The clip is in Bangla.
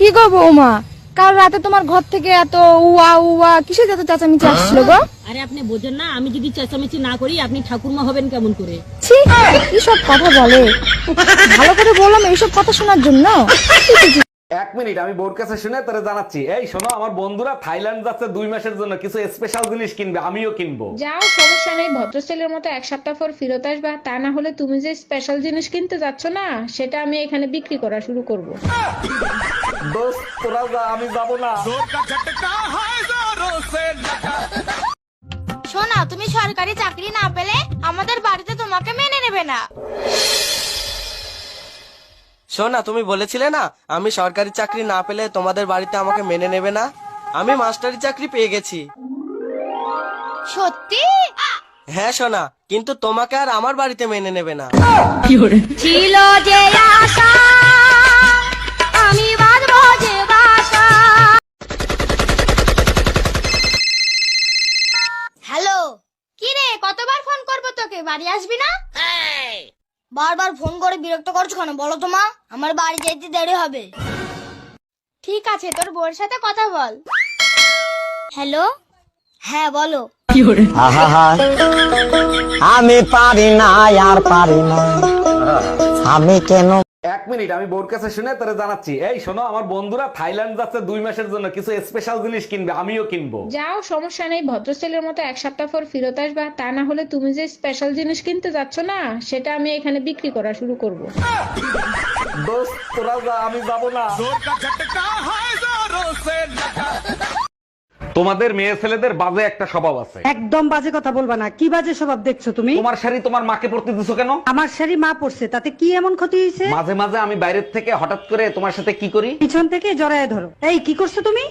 কি গো বৌমা, কাল রাতে তোমার ঘর থেকে এত উয়া উয়া কিসের এত চেঁচামেচি আসছিল গো? আরে আপনি বোঝেন না, আমি যদি চেঁচামেচি না করি আপনি ঠাকুরমা হবেন কেমন করে? ছি, কি সব কথা বলে। ভালো করে বললাম এইসব কথা শোনার জন্য। এক মিনিট, আমি বোর কাছে শুনে তোরে জানাচ্ছি। এই শোনো, আমার বন্ধুরা থাইল্যান্ড যাচ্ছে 2 মাসের জন্য, কিছু স্পেশাল জিনিস কিনবে, আমিও কিনবো। যাও, সমস্যা নেই। ভদ্রশীলের মতো এক সপ্তাহ পর ফেরত আসবা। তা না হলে তুমি যে স্পেশাল জিনিস কিনতে যাচ্ছ না, সেটা আমি এখানে বিক্রি করা শুরু করব। দোস্ত তোরা যা, আমি যাবো না। শোনা, তুমি সরকারি চাকরি না পেলে আমাদের বাড়িতে তোমাকে মেনে নেবে না। শোনা, তুমি বলেছিলে না আমি সরকারি চাকরি না পেলে তোমাদের বাড়িতে আমাকে মেনে নেবে না। আমি মাস্টারি চাকরি পেয়ে গেছি। সত্যি? হ্যাঁ সোনা, কিন্তু তোমাকে আর আমার বাড়িতে মেনে নেবে না। ছিল যে আশা, আমি বাঁধবো যে বাসা। হ্যালো, কি রে, কতবার ফোন করবো তোকে, বাড়ি আসবি না? বারবার ফোন করে বিরক্ত করছো কেন বলো তো মা? আমার বাড়ি যেতে দেরি হবে। ঠিক আছে, তোর বউয়ের সাথে কথা বল। হ্যালো, হ্যাঁ বলো। আমি পারি না, আর পারি না, আমি কেন। এক মিনিট, আমি বোর কাছে শুনে তোরে জানাচ্ছি। এই শোনো, আমার বন্ধুরা থাইল্যান্ড যাচ্ছে 2 মাসের জন্য, কিছু স্পেশাল জিনিস কিনবে, আমিও কিনবো। যাও, সমস্যা নেই। ভদ্রশীলের মতো এক সপ্তাহ পর ফেরত আসবা। তা না হলে তুমি যে স্পেশাল জিনিস কিনতে যাচ্ছ না, সেটা আমি এখানে বিক্রি করা শুরু করব। দোস্ত তোরা যা, আমি যাবো না। তোমাদের মেয়ে ছেলেদের বাজে একটা স্বভাব আছে। একদম বাজে কথা বলবা না। কি বাজে স্বভাব দেখছো তুমি? তোমার শাড়ি তোমার মাকে পরতে দিছো কেন? আমার শাড়ি মা পরছে, তাতে কি এমন ক্ষতি হয়েছে? মাঝে মাঝে আমি বাইরের থেকে হঠাৎ করে তোমার সাথে কি করি? পিছন থেকে জড়ায় ধরো। এই কি করছো তুমি?